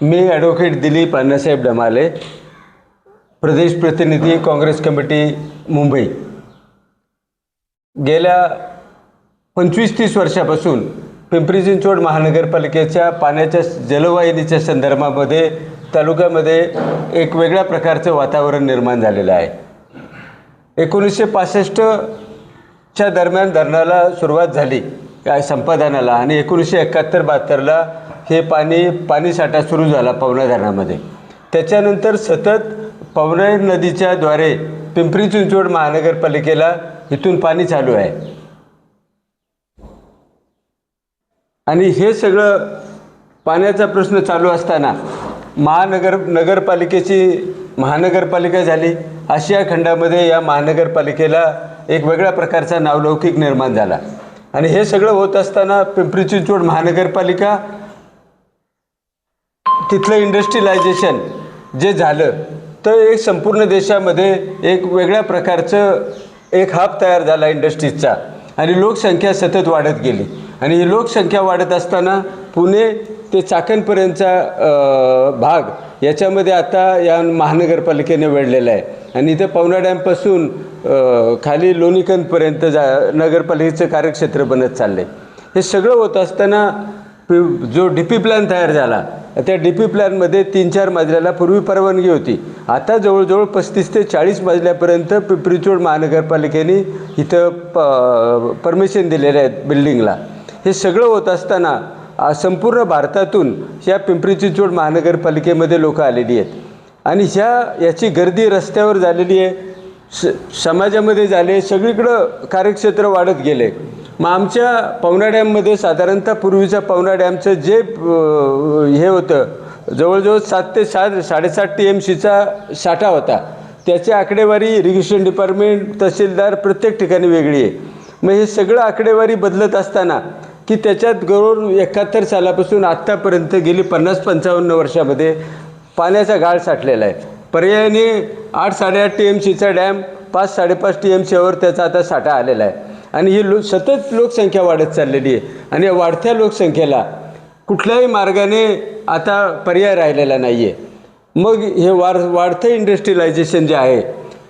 मी advocate Dilip Annasaheb Damale, प्रदेश प्रतिनिधी Congress committee Mumbai. गेल्या 25-30 वर्षापासून पिंपरी चिंचवड महानगरपालिकेच्या पाण्याच्या जलवाहिनीच्या संदर्भामध्ये तालुक्यामध्ये एक वेगळ्या प्रकारचं वातावरण निर्माण झालेलं आहे। 1965च्या दरम्यान धरणाला सुरुवात झाली संपादनाला आणि 1971-72ला हे पाणी साठा सुरू झाला पवना धरणामध्ये। त्याच्यानंतर सतत पवना नदीच्या द्वारे पिंपरी चिंचवड महानगरपालिकेला इथून पाणी चालू आहे आणि हे सगळं पाण्याचा प्रश्न चालू असताना महानगरपालिका झाली। आशिया खंडामध्ये या महानगरपालिकेला एक वेगळ्या प्रकारचा नावलौकिक निर्माण झाला आणि हे सगळं होत असताना पिंपरी चिंचवड महानगरपालिका तिथलं इंडस्ट्रियलायझेशन जे झालं तर एक संपूर्ण देशामध्ये एक वेगळ्या प्रकारचं एक हब तयार झाला इंडस्ट्रीजचा आणि लोकसंख्या सतत वाढत गेली आणि ही लोकसंख्या वाढत असताना पुणे ते चाकणपर्यंतचा भाग याच्यामध्ये आता या महानगरपालिकेने वेढलेला आहे आणि इथं पवना डॅमपासून खाली लोणीकंदपर्यंत नगरपालिकेचं कार्यक्षेत्र बनत चाललं आहे। हे सगळं होत असताना जो DP प्लॅन तयार झाला त्या DP प्लॅनमध्ये 3-4 मजल्याला पूर्वी परवानगी होती, आता जवळजवळ 35 ते 40 मजल्यापर्यंत पिंपरी चिंचवड महानगरपालिकेने इथं परमिशन दिलेले आहेत बिल्डिंगला। हे सगळं होत असताना संपूर्ण भारतातून या पिंपरी चिंचवड महानगरपालिकेमध्ये लोक आलेली आहेत आणि याची गर्दी रस्त्यावर झालेली आहे, समाजामध्ये झाले, सगळीकडं कार्यक्षेत्र वाढत गेले। मग आमच्या पवना डॅममध्ये साधारणतः पूर्वीच्या पवना डॅमचं जे हे होतं जवळजवळ 7 ते 7.5 TMCचा साठा होता, त्याची आकडेवारी इरिगेशन डिपार्टमेंट तहसीलदार प्रत्येक ठिकाणी वेगळी आहे। मग हे सगळं आकडेवारी बदलत असताना की त्याच्यात जवळ 71 सालापासून आत्तापर्यंत गेली 50-55 वर्षामध्ये पाण्याचा गाळ साठलेला आहे। पर्यायाने 8-8.5 TMCचा डॅम 5-5.5 TMCवर त्याचा आता साठा आलेला आहे आणि ही सतत लोकसंख्या वाढत चाललेली आहे आणि या वाढत्या लोकसंख्येला कुठल्याही मार्गाने आता पर्याय राहिलेला नाही आहे। मग हे वाढतं इंडस्ट्रियलायझेशन जे आहे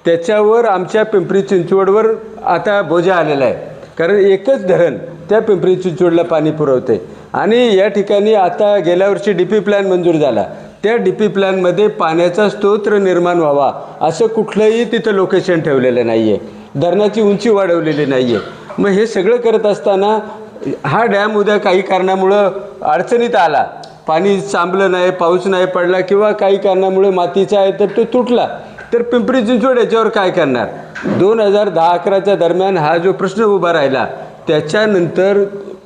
त्याच्यावर आमच्या पिंपरी चिंचवडवर आता बोजा आलेला आहे, कारण एकच धरण त्या पिंपरी चिंचवडला पाणी पुरवते आणि या ठिकाणी आता गेल्या वर्षी DP प्लॅन मंजूर झाला। त्या DP प्लॅनमध्ये पाण्याचा स्तोत्र निर्माण व्हावा असं कुठलंही तिथं लोकेशन ठेवलेलं नाही आहे, धरणाची उंची वाढवलेली नाही आहे। मग हे सगळं करत असताना हा डॅम उद्या काही कारणामुळं अडचणीत आला, पाणी चांबलं नाही, पाऊस नाही पडला किंवा काही कारणामुळे मातीचा आहे तर तो तुटला तर पिंपरी चिंचवड याच्यावर काय करणार? 2010-11च्या दरम्यान हा जो प्रश्न उभा राहिला त्याच्यानंतर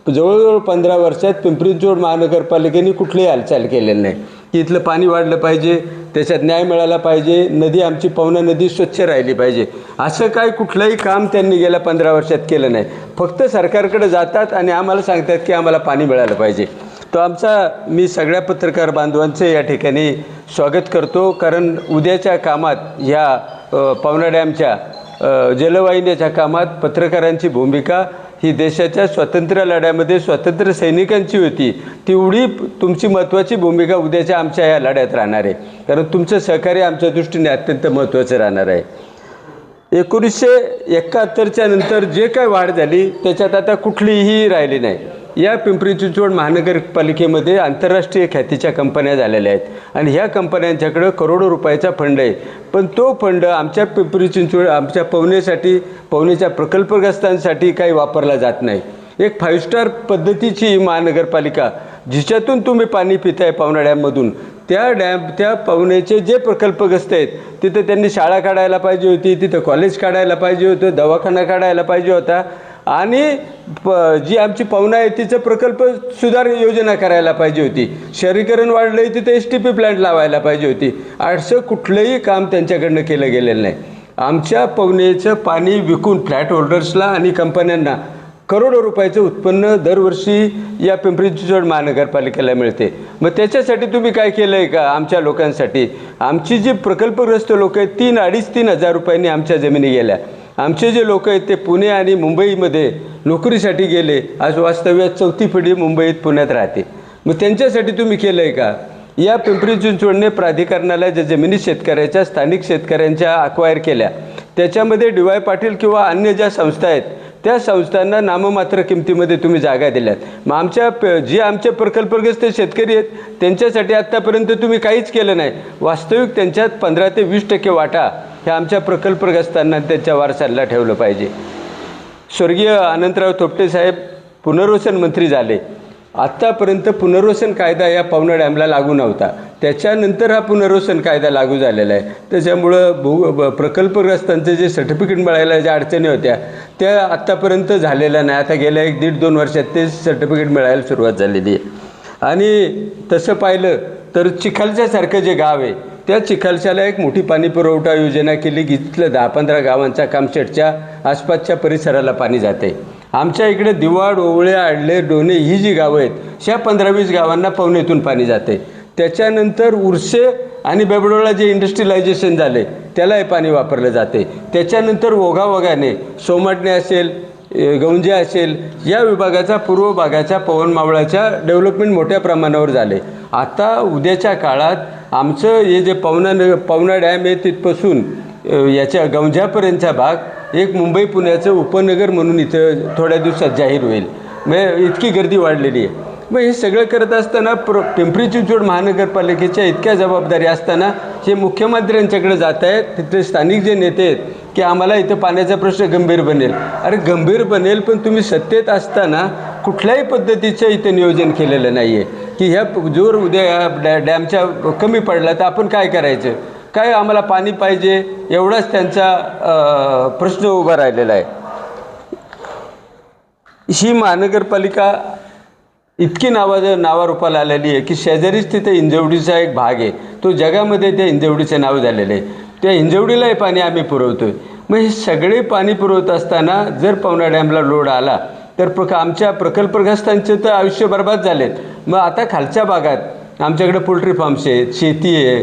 जवळजवळ 15 वर्षात पिंपरी चिंचवड महानगरपालिकेने कुठलीही हालचाल केलेली नाही की इथलं पाणी वाढलं पाहिजे, त्याच्यात न्याय मिळाला पाहिजे, नदी आमची पवना नदी स्वच्छ राहिली पाहिजे, असं काय कुठलंही काम त्यांनी गेल्या 15 वर्षात केलं नाही। फक्त सरकारकडे जातात आणि आम्हाला सांगतात की आम्हाला पाणी मिळालं पाहिजे। मी सगळ्या पत्रकार बांधवांचं या ठिकाणी स्वागत करतो, कारण उद्याच्या कामात ह्या पवना डॅमच्या जलवाहिनीच्या कामात पत्रकारांची भूमिका ही देशाच्या स्वातंत्र्य लढ्यामध्ये स्वातंत्र्य सैनिकांची होती, तेवढी तुमची महत्त्वाची भूमिका उद्याच्या आमच्या या लढ्यात राहणार आहे, कारण तुमचं सहकार्य आमच्या दृष्टीने अत्यंत महत्त्वाचं राहणार आहे। 1971च्या नंतर जे काय वाढ झाली त्याच्यात आता कुठलीही राहिली नाही। या पिंपरी चिंचवड महानगरपालिकेमध्ये आंतरराष्ट्रीय ख्यातीच्या कंपन्या झालेल्या आहेत आणि ह्या कंपन्यांच्याकडं करोडो रुपयाचा फंड आहे, पण तो फंड आमच्या पिंपरी चिंचवड आमच्या पवनेच्या प्रकल्पग्रस्तांसाठी काही वापरला जात नाही। एक 5 स्टार पद्धतीची ही महानगरपालिका जिच्यातून तुम्ही पाणी पिताय पवना डॅममधून, त्या पवनेचे जे प्रकल्पग्रस्त आहेत तिथं त्यांनी शाळा काढायला पाहिजे होती, तिथं कॉलेज काढायला पाहिजे होतं, दवाखाना काढायला पाहिजे होता आणि जी आमची पवना आहे तिचं प्रकल्प सुधार योजना करायला पाहिजे होती, शहरीकरण वाढलं आहे तिथं STP प्लांट लावायला पाहिजे होती। असं कुठलंही काम त्यांच्याकडनं केलं गेलेलं नाही। आमच्या पवनेचं पाणी विकून फ्लॅट होल्डर्सला आणि कंपन्यांना करोडो रुपयाचं उत्पन्न दरवर्षी या पिंपरी चिंचवड महानगरपालिकेला मिळते। मग त्याच्यासाठी तुम्ही काय केलं आहे का? आमच्या लोकांसाठी आमची जी प्रकल्पग्रस्त लोक आहेत 3-3.5 हजार रुपयांनी आमच्या जमिनी गेल्या। आमचे जे लोक आहेत ते पुणे आणि मुंबईमध्ये नोकरीसाठी गेले, आज वास्तव्यात 4थी पिढी मुंबईत पुण्यात राहते। मग त्यांच्यासाठी तुम्ही केलं आहे का? या पिंपरी चिंचवडने प्राधिकरणाला ज्या जमिनी शेतकऱ्याच्या स्थानिक शेतकऱ्यांच्या अक्वायर केल्या त्याच्यामध्ये डी.वाय. पाटील किंवा अन्य ज्या संस्था आहेत त्या संस्थांना नाममात्र किमतीमध्ये तुम्ही जागा दिल्यात. मग आमचे प्रकल्पग्रस्त शेतकरी आहेत त्यांच्यासाठी आत्तापर्यंत तुम्ही काहीच केलं नाही. वास्तविक त्यांच्यात 15 ते 20% वाटा ह्या आमच्या प्रकल्पग्रस्तांना त्यांच्या वारसाला ठेवलं पाहिजे. स्वर्गीय अनंतराव थोपटे साहेब पुनर्वसन मंत्री झाले. आत्तापर्यंत पुनर्वसन कायदा या पवना डॅमला लागू नव्हता. त्याच्यानंतर हा पुनर्वसन कायदा लागू झालेला आहे. त्याच्यामुळं प्रकल्पग्रस्तांचे जे सर्टिफिकेट मिळायला ज्या अडचणी होत्या त्या आत्तापर्यंत झालेल्या नाही. आता गेल्या 1-1.5-2 वर्षात ते सर्टिफिकेट मिळायला सुरुवात झालेली आहे. आणि तसं पाहिलं तर चिखलच्यासारखं जे गाव आहे त्या चिखलच्याला एक मोठी पाणी पुरवठा योजना केली की तिथलं 10-15 गावांच्या कामशेटच्या आसपासच्या परिसराला पाणी जाते. आमच्या इकडे दिवाड, ओवळे, आडले, डोणे ही जी गावं आहेत ह्या 15-20 गावांना पवनेतून पाणी जाते. त्याच्यानंतर उर्से आणि बेबडोळा जे इंडस्ट्रियलायझेशन झाले त्यालाही पाणी वापरलं जाते. त्याच्यानंतर ओघावोघाने सोमाटणे असेल, गौंजे असेल या विभागाचा पूर्व भागाच्या पवन मावळाच्या डेव्हलपमेंट मोठ्या प्रमाणावर झाले. आता उद्याच्या काळात आमचं हे जे पवना डॅम आहे तिथपासून याच्या गौंज्यापर्यंतचा भाग एक मुंबई पुण्याचं उपनगर म्हणून इथं थोड्या दिवसात जाहीर होईल. म्हणजे इतकी गर्दी वाढलेली आहे. मग हे सगळं करत असताना पिंपरी चिंचवड महानगरपालिकेच्या इतक्या जबाबदारी असताना हे मुख्यमंत्र्यांच्याकडे जात आहेत. तिथले स्थानिक जे नेते आहेत की आम्हाला इथं पाण्याचा प्रश्न गंभीर बनेल. अरे गंभीर बनेल पण तुम्ही सत्तेत असताना कुठल्याही पद्धतीचं इथं नियोजन केलेलं नाही आहे की ह्या जोर उद्या या डॅमच्या कमी पडला तर आपण काय करायचं, काय आम्हाला पाणी पाहिजे एवढाच त्यांचा प्रश्न उभा राहिलेला आहे. ही महानगरपालिका इतकी नावारूपाला आलेली आहे की शेजारीच तिथे हिंजवडीचा एक भाग आहे. तो जगामध्ये त्या हिंजवडीचं नाव झालेलं आहे. त्या हिंजवडीलाही पाणी आम्ही पुरवतो आहे. मग हे सगळे पाणी पुरवत असताना जर पवना डॅमला लोड आला तर आमच्या प्रकल्पग्रस्तांचे तर आयुष्य बर्बाद झालेत. मग आता खालच्या भागात आमच्याकडे पोल्ट्री फार्म्स आहेत, शेती आहे,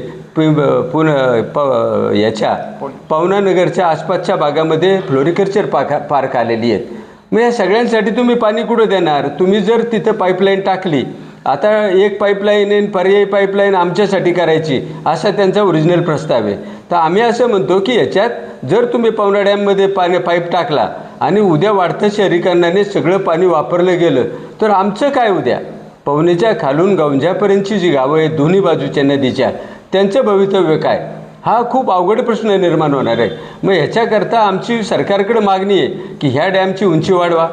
पवना नगरच्या आसपासच्या भागामध्ये फ्लोरिकल्चर पार्क आलेली आहेत. मग या सगळ्यांसाठी तुम्ही पाणी कुठं देणार? तुम्ही जर तिथं पाईपलाईन टाकली, आता एक पाईपलाईन आहे पर्यायी पाईपलाईन आमच्यासाठी करायची असा त्यांचा ओरिजिनल प्रस्ताव आहे. तर आम्ही असं म्हणतो की याच्यात जर तुम्ही पवना डॅममध्ये पाईप टाकला आणि उद्या वाढत्या शहरीकरणाने सगळं पाणी वापरलं गेलं तर आमचं काय उद्या? पवनेच्या खालून गौंज्यापर्यंतची जी गावं आहेत दोन्ही बाजूच्या नदीच्या त्यांचं भवितव्य काय? हा खूप अवघड प्रश्न निर्माण होणार आहे. मग ह्याच्याकरता आमची सरकारकडे मागणी आहे की ह्या डॅमची उंची वाढवा.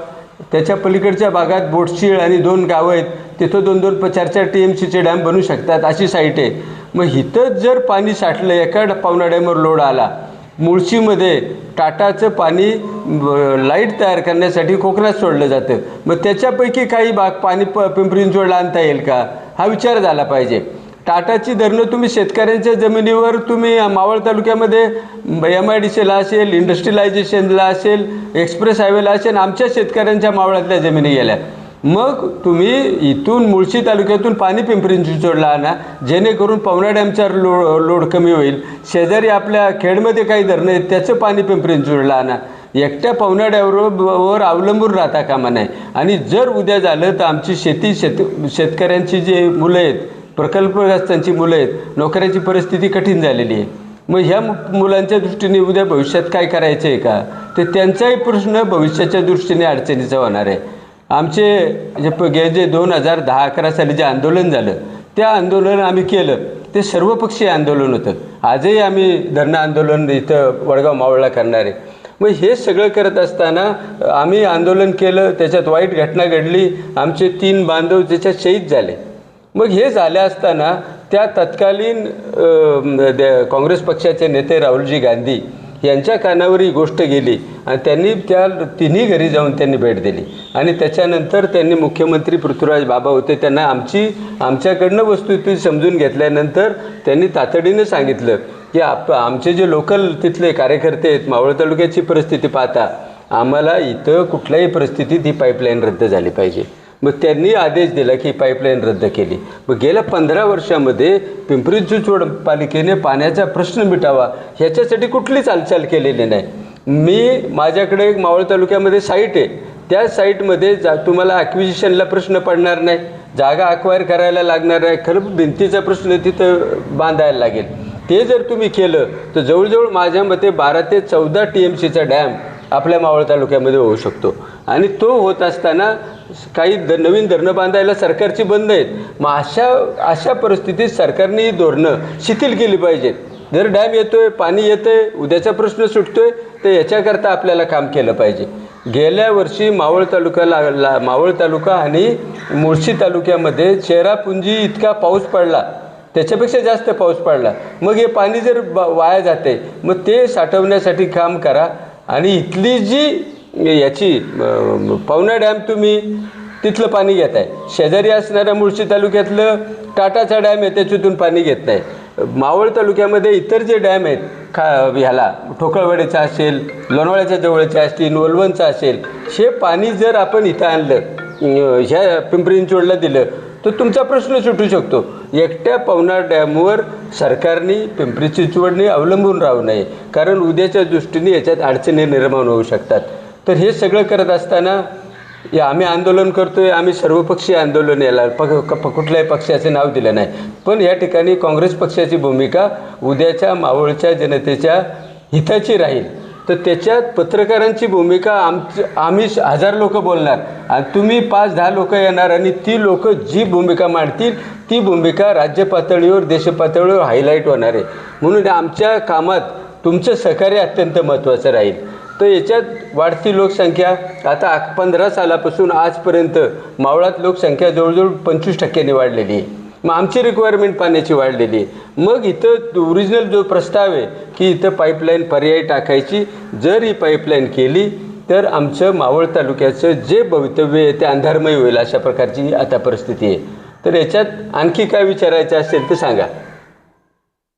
त्याच्या पलीकडच्या भागात बोटशीळ आणि 2 गावं आहेत तिथं 2-2, 4-4 TMCचे डॅम बनू शकतात अशी साईट आहे. मग इथंच जर पाणी साठलं, एका पवना डॅमवर लोड आला, मुळशीमध्ये टाटाचं पाणी लाईट तयार करण्यासाठी कोकणात सोडलं जातं. मग त्याच्यापैकी काही भाग पाणी पिंपरी चिंचवडला आणता येईल का हा विचार झाला पाहिजे. टाटाची धरणं तुम्ही शेतकऱ्यांच्या जमिनीवर तुम्ही मावळ तालुक्यामध्ये MIDCला असेल, इंडस्ट्रियलायझेशनला असेल, एक्सप्रेस हायवेला असेल, आमच्या शेतकऱ्यांच्या मावळातल्या जमिनी गेल्या. मग तुम्ही इथून मुळशी तालुक्यातून पाणी पिंपरी चिंचवडला आणा जेणेकरून पवना डॅमचा लोड कमी होईल. शेजारी आपल्या खेडमध्ये काही धरणं आहेत त्याचं पाणी पिंपरी चिंचवडला आणा. एकट्या पवना डॅमवर अवलंबून राहता कामा नाही. आणि जर उद्या झालं तर आमची शेतकऱ्यांची जे मुलं आहेत, प्रकल्पग्रस्तांची मुलं आहेत, नोकऱ्याची परिस्थिती कठीण झालेली आहे. मग ह्या मुलांच्या दृष्टीने उद्या भविष्यात काय करायचं आहे का तर त्यांचाही प्रश्न भविष्याच्या दृष्टीने अडचणीचा होणार आहे. आमचे जे 2010-11 साली जे आंदोलन झालं त्या आंदोलन आम्ही केलं ते सर्वपक्षीय आंदोलन होतं. आजही आम्ही धरणं आंदोलन इथं वडगाव मावळला करणार आहे. मग हे सगळं करत असताना आम्ही आंदोलन केलं, त्याच्यात वाईट घटना घडली, आमचे 3 बांधव त्याच्यात शहीद झाले. मग हे झाले असताना त्या तत्कालीन काँग्रेस पक्षाचे नेते राहुलजी गांधी यांच्या कानावर ही गोष्ट गेली आणि त्यांनी त्या तिन्ही घरी जाऊन त्यांनी भेट दिली. आणि त्याच्यानंतर त्यांनी मुख्यमंत्री पृथ्वीराज बाबा होते त्यांना आमच्याकडनं वस्तुस्थिती समजून घेतल्यानंतर त्यांनी तातडीनं सांगितलं की आमचे जे लोकल तिथले कार्यकर्ते आहेत, मावळ तालुक्याची परिस्थिती पाहता आम्हाला इथं कुठल्याही परिस्थितीत ही पाईपलाईन रद्द झाली पाहिजे. मग त्यांनी आदेश दिला की पाईपलाईन रद्द केली. मग गेल्या 15 वर्षामध्ये पिंपरी चिंचवड पालिकेने पाण्याचा प्रश्न मिटावा ह्याच्यासाठी कुठलीच हालचाल केलेली नाही. माझ्याकडे एक मावळ तालुक्यामध्ये साईट आहे, त्या साईटमध्ये तुम्हाला ॲक्विजिशनला प्रश्न पडणार नाही, जागा अक्वायर करायला लागणार आहे, खरं भिंतीचा प्रश्न तिथं बांधायला लागेल. ते जर तुम्ही केलं तर जवळजवळ माझ्या मते 12 ते 14 TMCचा डॅम आपल्या मावळ तालुक्यामध्ये होऊ शकतो. आणि तो होत असताना काही नवीन धरणं बांधायला सरकारची बंद आहेत. मग अशा परिस्थितीत सरकारने ही धोरणं शिथिल केली पाहिजेत. जर डॅम येतोय, पाणी येतंय, उद्याचा प्रश्न सुटतोय, तर याच्याकरता आपल्याला काम केलं पाहिजे. गेल्या वर्षी मावळ तालुका आणि मुळशी तालुक्यामध्ये चेरापुंजी इतका पाऊस पडला, त्याच्यापेक्षा जास्त पाऊस पडला. मग हे पाणी जर वाया जाते, मग ते साठवण्यासाठी काम करा. आणि इथली जी याची पवना डॅम तुम्ही तिथलं पाणी घेत आहे, शेजारी असणाऱ्या मुळशी तालुक्यातलं टाटाचा डॅम आहे, त्याच्यातून पाणी घेत नाही. मावळ तालुक्यामध्ये इतर जे डॅम आहेत ह्याला ठोकळवाडीचा असेल, लोणावळ्याच्या जवळच्या असतील, वलवणचा असेल, हे पाणी जर आपण इथं आणलं, ह्या पिंपरी चिंचवडला दिलं, तर तुमचा प्रश्न सुटू शकतो. एकट्या पवना डॅमवर सरकारने पिंपरी चिंचवडने अवलंबून राहू नये, कारण उद्याच्या दृष्टीने याच्यात अडचणी निर्माण होऊ शकतात. तर हे सगळं करत असताना आम्ही आंदोलन करतोय, आम्ही सर्वपक्षीय आंदोलन याला कुठल्याही पक्षाचं नाव दिलं नाही. पण या ठिकाणी काँग्रेस पक्षाची भूमिका उद्याच्या मावळच्या जनतेच्या हिताची राहील. तर त्याच्यात पत्रकारांची भूमिका आम्ही 1000 लोक बोलणार आणि तुम्ही 5-10 लोक येणार आणि ती लोक जी भूमिका मांडतील ती भूमिका राज्य पातळीवर, देश पातळीवर हायलाईट होणार आहे. म्हणून आमच्या कामात तुमचं सहकार्य अत्यंत महत्त्वाचं राहील. तर याच्यात वाढती लोकसंख्या, आता 15 सालापासून आजपर्यंत मावळात लोकसंख्या जवळजवळ 25% वाढलेली आहे. मग आमची रिक्वायरमेंट पाण्याची वाढलेली आहे. मग इथं ओरिजिनल जो प्रस्ताव आहे की इथं पाईपलाईन पर्यायी टाकायची, जर ही पाईपलाईन केली तर आमचं मावळ तालुक्याचं जे भवितव्य आहे ते अंधारमय होईल, अशा प्रकारची आता परिस्थिती आहे. तर याच्यात आणखी काय विचारायचं असेल तर सांगा.